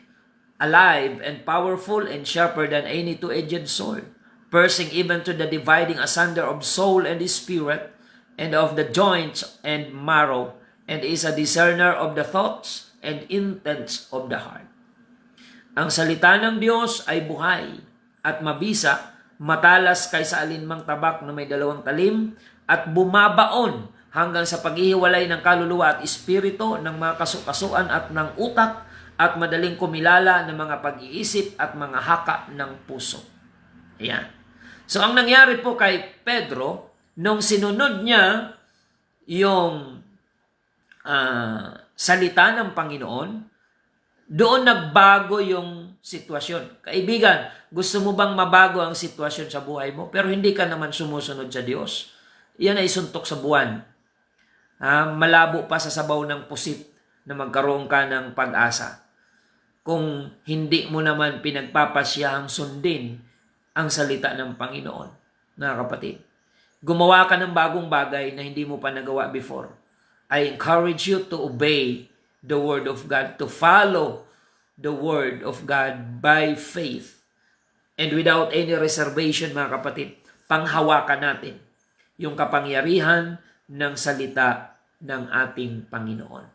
alive, and powerful, and sharper than any two-edged sword, piercing even to the dividing asunder of soul and spirit, and of the joints and marrow, and is a discerner of the thoughts and intents of the heart. Ang salita ng Diyos ay buhay at mabisa, matalas kaysa alinmang tabak na may dalawang talim, at bumabaon hanggang sa paghihiwalay ng kaluluwa at espiritu, ng mga kasukasuan at ng utak, at madaling kumilala ng mga pag-iisip at mga haka ng puso. Ayan. So ang nangyari po kay Pedro, nung sinunod niya yung salita ng Panginoon, doon nagbago yung sitwasyon. Kaibigan, gusto mo bang mabago ang sitwasyon sa buhay mo pero hindi ka naman sumusunod sa Diyos? Yan ay suntok sa buwan. Malabo pa sa sabaw ng pusit na magkaroon ka ng pag-asa. Kung hindi mo naman pinagpapasyahang sundin ang salita ng Panginoon, mga kapatid. Gumawa ka ng bagong bagay na hindi mo pa nagawa before. I encourage you to obey the Word of God, to follow the Word of God by faith. And without any reservation, mga kapatid, panghawakan natin yung kapangyarihan ng salita ng ating Panginoon.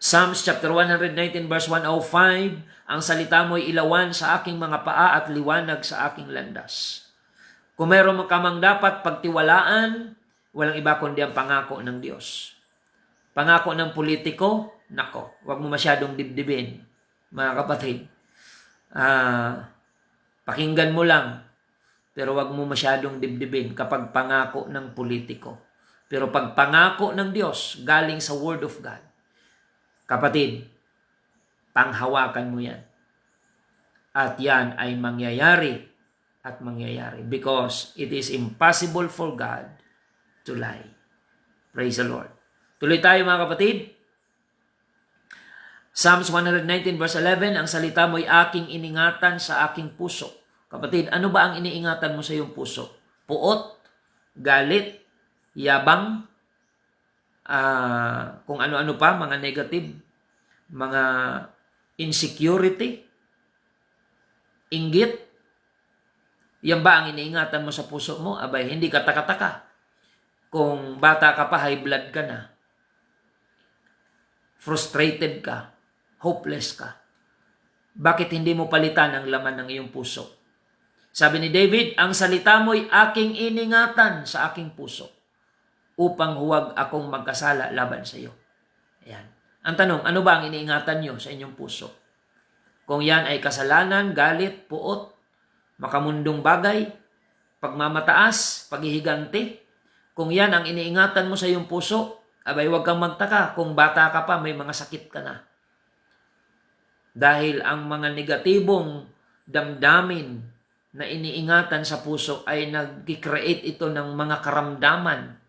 Psalms chapter 119 verse 105, ang salita mo'y ilawan sa aking mga paa at liwanag sa aking landas. Kung meron ka mang dapat pagtiwalaan, walang iba kundi ang pangako ng Diyos. Pangako ng politiko, nako, wag mo masyadong dibdibin, mga kapatid. Pakinggan mo lang, pero wag mo masyadong dibdibin kapag pangako ng politiko. Pero pag pangako ng Diyos, galing sa Word of God, kapatid, panghawakan mo yan. At yan ay mangyayari at mangyayari because it is impossible for God to lie. Praise the Lord. Tuloy tayo, mga kapatid. Psalms 119 verse 11, ang salita mo'y aking iningatan sa aking puso. Kapatid, ano ba ang iniingatan mo sa iyong puso? Puot, galit, yabang, kung ano-ano pa, mga negative, mga insecurity, inggit. Yan ba ang iniingatan mo sa puso mo? Abay, hindi ka taka-taka. Kung bata ka pa, high blood ka na. Frustrated ka. Hopeless ka. Bakit hindi mo palitan ang laman ng iyong puso? Sabi ni David, ang salita mo'y aking iningatan sa aking puso upang huwag akong magkasala laban sa iyo. Ayan. Ang tanong, ano ba ang iniingatan nyo sa inyong puso? Kung yan ay kasalanan, galit, puot, makamundong bagay, pagmamataas, paghihiganti. Kung yan ang iniingatan mo sa iyong puso, abay huwag kang magtaka kung bata ka pa, may mga sakit ka na. Dahil ang mga negatibong damdamin na iniingatan sa puso ay nag-create ito ng mga karamdaman,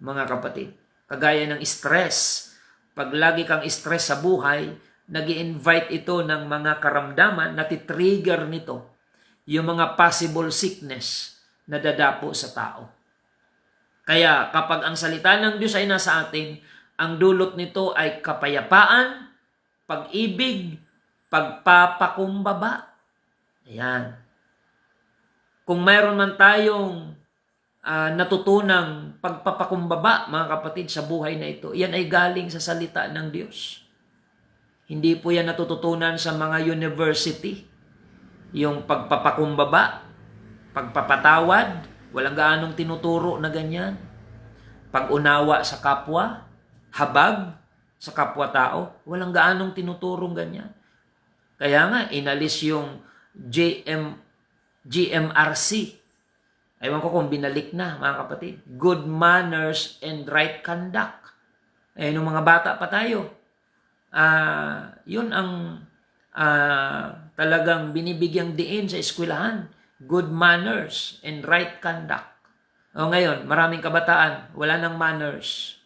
mga kapatid. Kagaya ng stress. Pag lagi kang stress sa buhay, nag-i-invite ito ng mga karamdaman, natitrigger nito yung mga possible sickness na dadapo sa tao. Kaya kapag ang salita ng Diyos ay nasa atin, ang dulot nito ay kapayapaan, pag-ibig, pagpapakumbaba. Ayan. Kung mayroon man tayong natutunang pagpapakumbaba, mga kapatid, sa buhay na ito, yan ay galing sa salita ng Diyos. Hindi po yan natututunan sa mga university. Yung pagpapakumbaba, pagpapatawad, walang gaanong tinuturo na ganyan. Pag-unawa sa kapwa, habag sa kapwa-tao, walang gaanong tinuturong ganyan. Kaya nga, inalis yung GMRC. Ewan ko kung binalik na, mga kapatid. Good manners and right conduct. Nung mga bata pa tayo, yun ang talagang binibigyang diin sa eskwelahan. Good manners and right conduct. Ngayon, maraming kabataan, wala nang manners.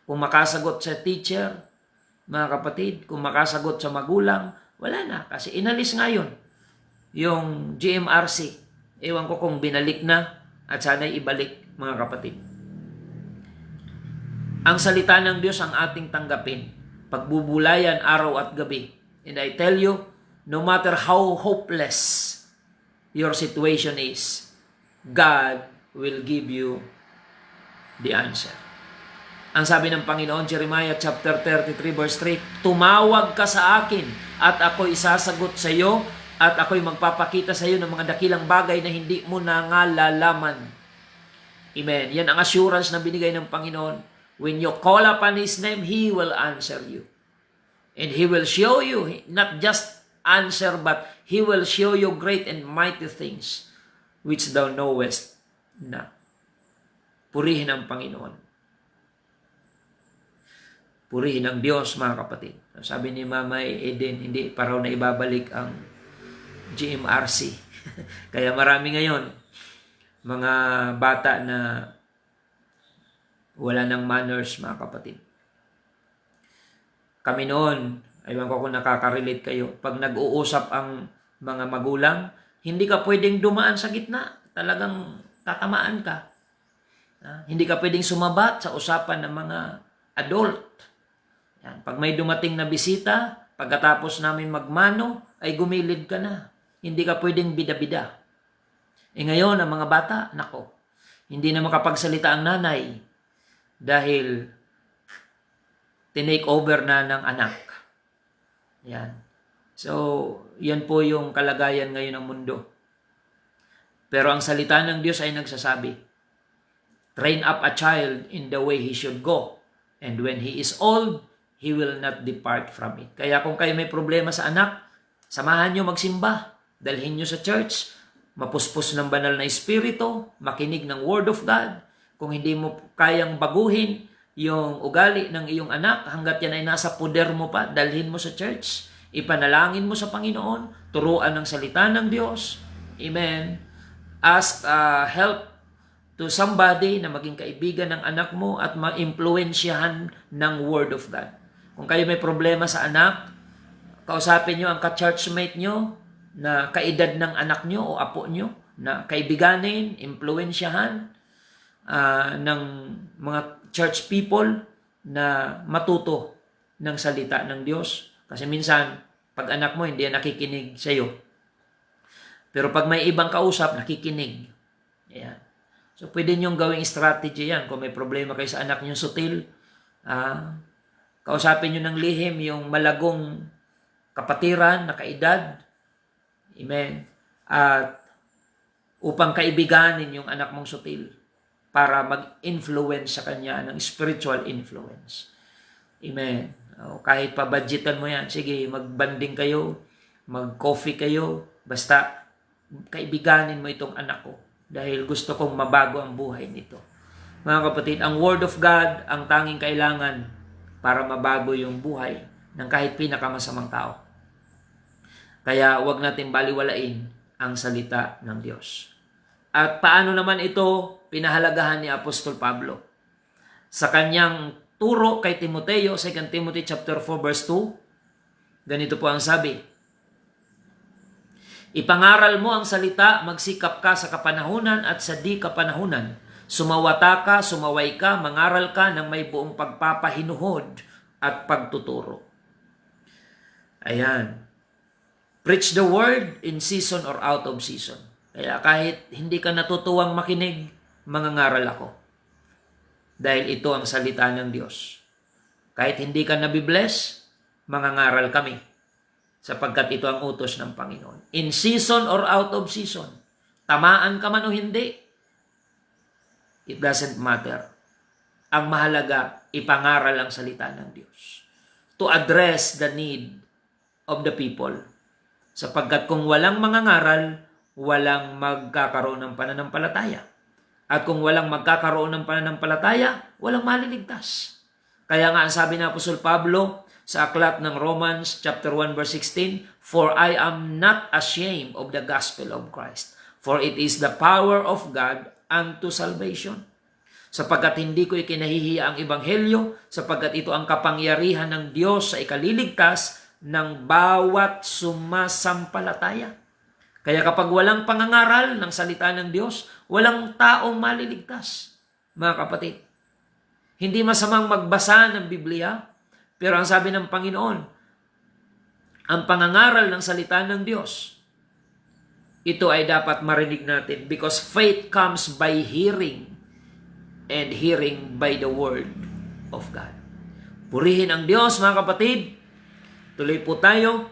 Kung makasagot sa teacher, mga kapatid, kung makasagot sa magulang, wala na. Kasi inalis ngayon yung GMRC. Ewan ko kung binalik na at sana'y ibalik, mga kapatid. Ang salita ng Diyos ang ating tanggapin. Pagbubulayan araw at gabi. And I tell you, no matter how hopeless your situation is, God will give you the answer. Ang sabi ng Panginoon, Jeremiah chapter 33 verse 3, tumawag ka sa akin at ako'y isasagot sa iyo at ako'y magpapakita sa iyo ng mga dakilang bagay na hindi mo nalalaman. Amen. Yan ang assurance na binigay ng Panginoon. When you call upon His name, He will answer you. And He will show you, not just answer, but He will show you great and mighty things which thou knowest not. Purihin ang Panginoon. Purihin ang Diyos, mga kapatid. Sabi ni Mama Eden, hindi pa raw na ibabalik ang GMRC. Kaya marami ngayon, mga bata na wala ng manners, mga kapatid. Kami noon, aywan ko kung nakaka-relate kayo, pag nag-uusap ang mga magulang, hindi ka pwedeng dumaan sa gitna. Talagang tatamaan ka. Hindi ka pwedeng sumabat sa usapan ng mga adult. Yan. Pag may dumating na bisita, pagkatapos namin magmano, ay gumilid ka na. Hindi ka pwedeng bida-bida. Ngayon, ang mga bata, nako, hindi na makapagsalita ang nanay dahil tinake over na ng anak. Yan. So, yan po yung kalagayan ngayon ng mundo. Pero ang salita ng Diyos ay nagsasabi, train up a child in the way he should go. And when he is old, he will not depart from it. Kaya kung kayo may problema sa anak, samahan nyo magsimba. Dalhin nyo sa church, mapuspos ng banal na espiritu, makinig ng Word of God. Kung hindi mo kayang baguhin yung ugali ng iyong anak, hanggat yan ay nasa poder mo pa, dalhin mo sa church. Ipanalangin mo sa Panginoon, turuan ng salita ng Diyos. Amen. Ask help to somebody na maging kaibigan ng anak mo at ma-impluensyahan ng Word of God. Kung kayo may problema sa anak, kausapin nyo ang ka-churchmate nyo na kaedad ng anak nyo o apo nyo, na kaibiganin, impluensyahan ng mga church people na matuto ng salita ng Diyos. Kasi minsan, pag anak mo, hindi yan nakikinig sa iyo. Pero pag may ibang kausap, nakikinig. Ayan. So, pwede nyong gawing strategy yan. Kung may problema kayo sa anak nyong sutil, kausapin nyo ng lihim yung malagong kapatiran na kaedad. Amen. At upang kaibiganin yung anak mong sutil para mag-influence sa kanya ng spiritual influence. Amen. Kahit pa budgetan mo yan, sige, magbanding kayo, mag-coffee kayo, basta kaibiganin mo itong anak ko. dahil gusto kong mabago ang buhay nito. Mga kapatid, ang Word of God ang tanging kailangan para mabago yung buhay ng kahit pinakamasamang tao. Kaya huwag natin baliwalain ang salita ng Diyos. At paano naman ito pinahalagahan ni Apostol Pablo? Sa kanyang turo kay Timoteo, 2 Timothy chapter 4 verse 2, ganito po ang sabi, ipangaral mo ang salita, magsikap ka sa kapanahunan at sa di kapanahunan. Sumawata ka, sumaway ka, mangaral ka ng may buong pagpapahinuhod at pagtuturo. Ayan. Preach the word in season or out of season. Kaya kahit hindi ka natutuwang makinig, mangangaral ako. Dahil ito ang salita ng Diyos. Kahit hindi ka nabibless, mangangaral kami. Sapagkat ito ang utos ng Panginoon. In season or out of season. Tamaan ka man o hindi. It doesn't matter. Ang mahalaga, ipangaral ang salita ng Diyos. To address the need of the people. Sapagkat kung walang mangangaral, walang magkakaroon ng pananampalataya. At kung walang magkakaroon ng pananampalataya, walang maliligtas. Kaya nga ang sabi ng Apostol Pablo sa aklat ng Romans chapter 1 verse 16, for I am not ashamed of the gospel of Christ, for it is the power of God unto salvation. Sapagkat hindi ko ikinahihiya ang ebanghelyo, sapagkat ito ang kapangyarihan ng Diyos sa ikaliligtas ng bawat sumasampalataya. Kaya kapag walang pangangaral ng salita ng Diyos, walang taong maliligtas. Mga kapatid, hindi masamang magbasa ng Biblia, pero ang sabi ng Panginoon, ang pangangaral ng salita ng Diyos, ito ay dapat marinig natin because faith comes by hearing and hearing by the word of God. Purihin ang Diyos, mga kapatid. Tuloy po tayo.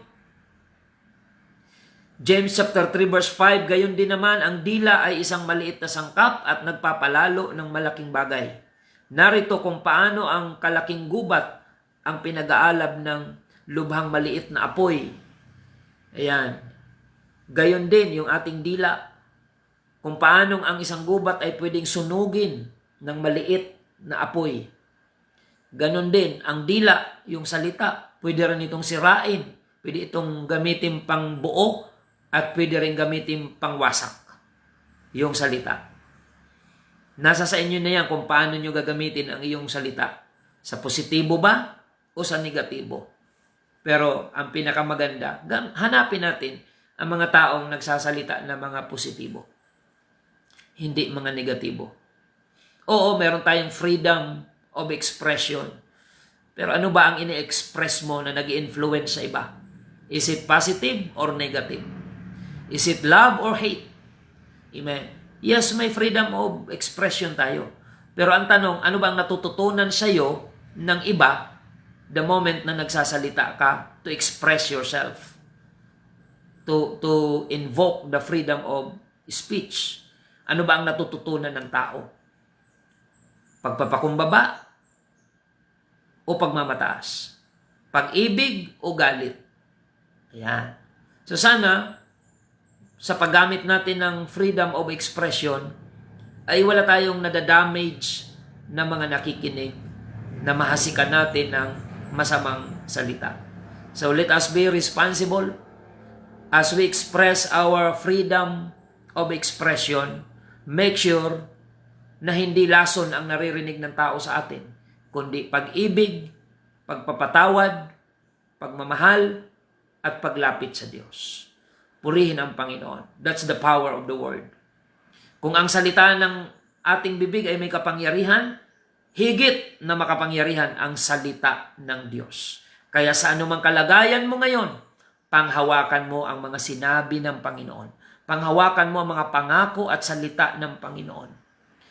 James chapter 3 verse 5, gayon din naman, ang dila ay isang maliit na sangkap at nagpapalalo ng malaking bagay. Narito kung paano ang kalaking gubat ang pinag-aalab ng lubhang maliit na apoy. Ayan. Gayon din yung ating dila. Kung paano ang isang gubat ay pwedeng sunugin ng maliit na apoy. Ganon din, ang dila, yung salita, pwede rin itong sirain, pwede itong gamitin pang buo, at pwede rin gamitin pang wasak. Yung salita. Nasa sa inyo na yan kung paano nyo gagamitin ang iyong salita. Sa positibo ba o sa negatibo? Pero ang pinakamaganda, hanapin natin ang mga taong nagsasalita na mga positibo. Hindi mga negatibo. Oo, meron tayong freedom of expression. Pero ano ba ang ini-express mo na nag-influence sa iba? Is it positive or negative? Is it love or hate? Amen. Yes, may freedom of expression tayo. Pero ang tanong, ano ba ang natututunan sa iyo ng iba the moment na nagsasalita ka to express yourself? To invoke the freedom of speech. Ano ba ang natututunan ng tao? Pagpapakumbaba o pagmamataas? Pag-ibig o galit? Ayan. So sana, sa paggamit natin ng freedom of expression, ay wala tayong nadadamage na mga nakikinig na mahasikan natin ng masamang salita. So let us be responsible as we express our freedom of expression. Make sure na hindi lason ang naririnig ng tao sa atin, kundi pag-ibig, pagpapatawad, pagmamahal, at paglapit sa Diyos. Purihin ang Panginoon. That's the power of the word. Kung ang salita ng ating bibig ay may kapangyarihan, higit na makapangyarihan ang salita ng Diyos. Kaya sa anumang kalagayan mo ngayon, panghawakan mo ang mga sinabi ng Panginoon. Panghawakan mo ang mga pangako at salita ng Panginoon.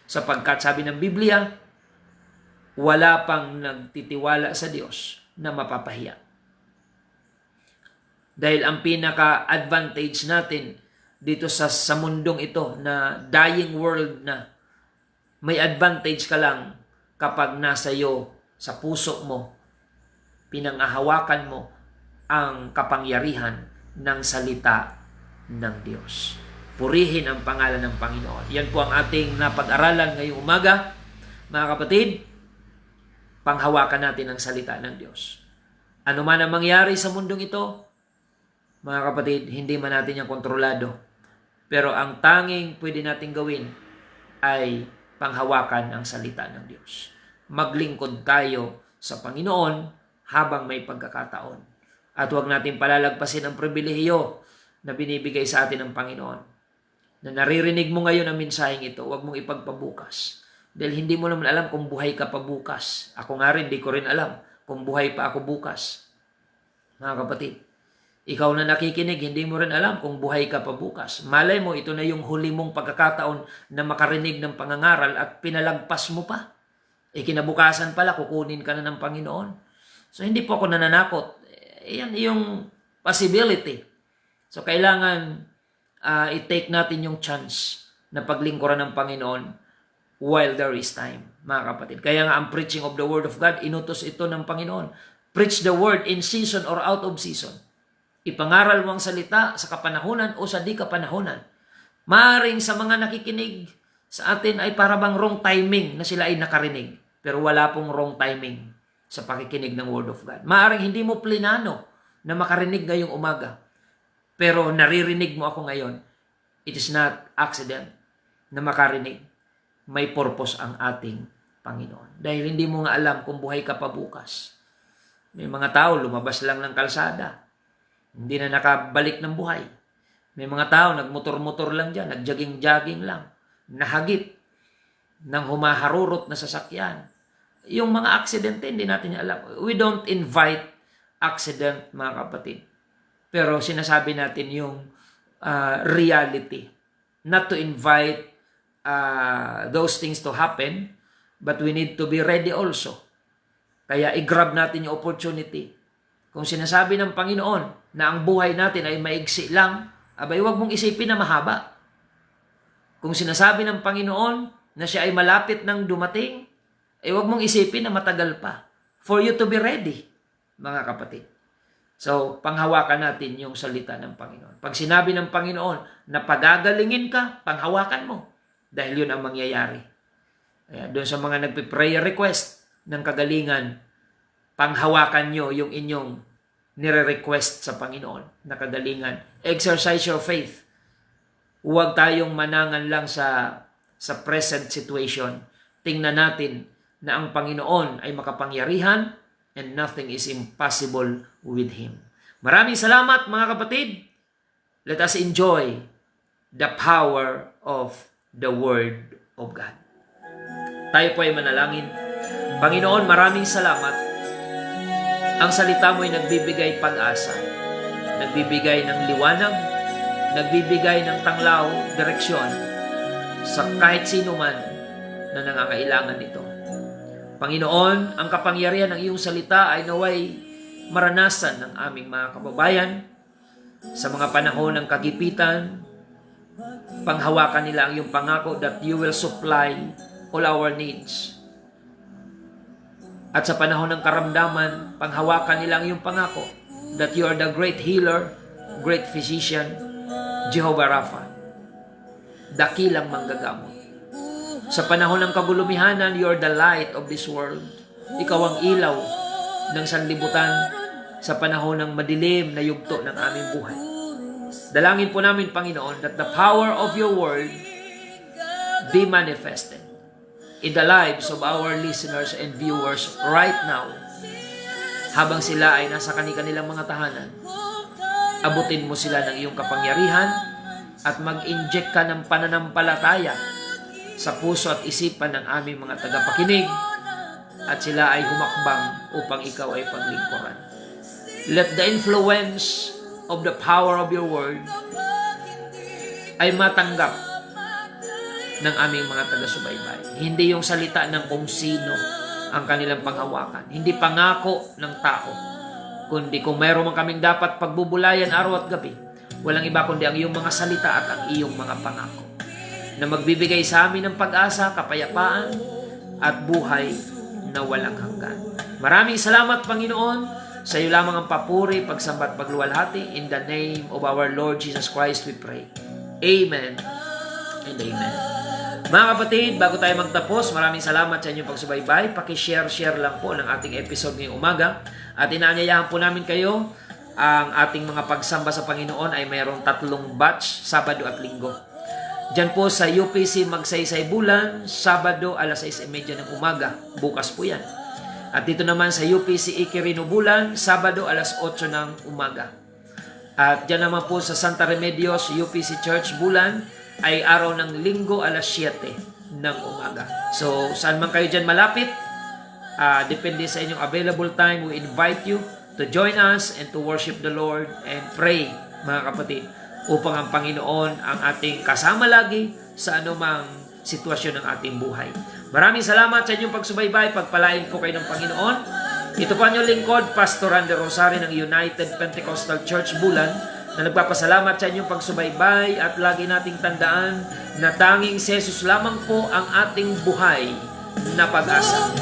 Sapagkat sabi ng Biblia, wala pang nagtitiwala sa Diyos na mapapahiya. Dahil ang pinaka-advantage natin dito sa mundong ito na dying world na, may advantage ka lang kapag nasa iyo, sa puso mo, pinangahawakan mo ang kapangyarihan ng salita ng Diyos. Purihin ang pangalan ng Panginoon. Yan po ang ating napag-aralan ngayong umaga. Mga kapatid, panghawakan natin ang salita ng Diyos. Ano man ang mangyari sa mundong ito, mga kapatid, hindi man natin yan kontrolado. Pero ang tanging pwede natin gawin ay panghawakan ang salita ng Diyos. Maglingkod tayo sa Panginoon habang may pagkakataon. At huwag natin palalagpasin ang pribilehiyo na binibigay sa atin ng Panginoon. Na naririnig mo ngayon ang mensaheng ito, huwag mong ipagpabukas. Dahil hindi mo naman alam kung buhay ka pa bukas. Ako nga rin, di ko rin alam kung buhay pa ako bukas. Mga kapatid, ikaw na nakikinig, hindi mo rin alam kung buhay ka pa bukas. Malay mo, ito na yung huli mong pagkakataon na makarinig ng pangangaral at pinalagpas mo pa. Kinabukasan pala, kukunin ka na ng Panginoon. So, hindi po ako nananakot. Yan yung possibility. So, kailangan i-take natin yung chance na paglingkuran ng Panginoon while there is time, mga kapatid. Kaya nga, ang preaching of the Word of God, inutos ito ng Panginoon. Preach the Word in season or out of season. Ipangaral mo ang salita sa kapanahunan o sa di kapanahunan. Maaring sa mga nakikinig sa atin ay parabang wrong timing na sila ay nakarinig. Pero wala pong wrong timing sa pakikinig ng Word of God. Maaring hindi mo plinano na makarinig ngayong umaga. Pero naririnig mo ako ngayon. It is not accident na makarinig. May purpose ang ating Panginoon. Dahil hindi mo nga alam kung buhay ka pa bukas. May mga tao lumabas lang ng kalsada. Hindi na nakabalik ng buhay. May mga tao nagmotor-motor lang dyan, nagjaging-jaging lang, nahagip ng humaharurot na sasakyan. Yung mga aksidente, hindi natin alam. We don't invite accident, mga kapatid. Pero sinasabi natin yung reality. Not to invite those things to happen, but we need to be ready also. Kaya i-grab natin yung opportunity. Kung sinasabi ng Panginoon na ang buhay natin ay maigsi lang, abay huwag mong isipin na mahaba. Kung sinasabi ng Panginoon na siya ay malapit nang dumating, huwag mong isipin na matagal pa. For you to be ready, mga kapatid. So, panghawakan natin yung salita ng Panginoon. Pag sinabi ng Panginoon na pagagalingin ka, panghawakan mo. Dahil yun ang mangyayari. Kaya doon sa mga nagpe-prayer request ng kagalingan, panghawakan nyo yung inyong nire-request sa Panginoon na kagalingan. Exercise your faith. Huwag tayong manangan lang sa present situation. Tingnan natin na ang Panginoon ay makapangyarihan and nothing is impossible with Him. Maraming salamat mga kapatid. Let us enjoy the power of the Word of God. Tayo po ay manalangin. Panginoon, maraming salamat. Ang salita mo ay nagbibigay pag-asa, nagbibigay ng liwanag, nagbibigay ng tanglaw, direksyon sa kahit sino man na nangangailangan nito. Panginoon, ang kapangyarihan ng iyong salita ay naway maranasan ng aming mga kababayan sa mga panahon ng kagipitan. Panghawakan nila ang iyong pangako that you will supply all our needs. At sa panahon ng karamdaman, panghawakan nila ang iyong pangako that you are the great healer, great physician, Jehovah Rapha, dakilang manggagamot. Sa panahon ng kagulumihanan, you are the light of this world. Ikaw ang ilaw ng sanlibutan sa panahon ng madilim na yugto ng aming buhay. Dalangin po namin, Panginoon, that the power of your word be manifested in the lives of our listeners and viewers right now. Habang sila ay nasa kanilang mga tahanan, abutin mo sila ng iyong kapangyarihan at mag-inject ka ng pananampalataya sa puso at isipan ng aming mga tagapakinig at sila ay humakbang upang ikaw ay paglingkuran. Let the influence of the power of your word ay matanggap ng aming mga taga-subaybay. Hindi yung salita ng kung sino ang kanilang panghawakan. Hindi pangako ng tao. Kundi kung mayroon man kaming dapat pagbubulayan araw at gabi, walang iba kundi ang iyong mga salita at ang iyong mga pangako na magbibigay sa amin ng pag-asa, kapayapaan at buhay na walang hanggan. Maraming salamat, Panginoon. Sa iyo lamang ang papuri, pagsamba at pagluwalhati. In the name of our Lord Jesus Christ we pray. Amen and amen. Mga kapatid, bago tayo magtapos, maraming salamat sa inyong pagsubaybay. Paki-share lang po ng ating episode ngayong umaga. At inaanyayahan po namin kayo, ang ating mga pagsamba sa Panginoon ay mayroong 3 batch, Sabado at Linggo. Diyan po sa UPC Magsaysay Bulan, Sabado alas 6:30 ng umaga. Bukas po yan. At dito naman sa UPC Ikirino Bulan, Sabado alas 8 ng umaga. At diyan naman po sa Santa Remedios UPC Church Bulan ay araw ng Linggo alas 7 ng umaga. So saan man kayo dyan malapit, depende sa inyong available time, we invite you to join us and to worship the Lord and pray, mga kapatid, upang ang Panginoon ang ating kasama lagi sa anumang sitwasyon ng ating buhay. Maraming salamat sa inyong pagsubaybay. Pagpalain po kayo ng Panginoon. Ito po ang inyong lingkod, Pastor Randy Rosario ng United Pentecostal Church Bulan, na nagpapasalamat sa inyong pagsubaybay at lagi nating tandaan na tanging si Jesus lamang po ang ating buhay na pag-asa.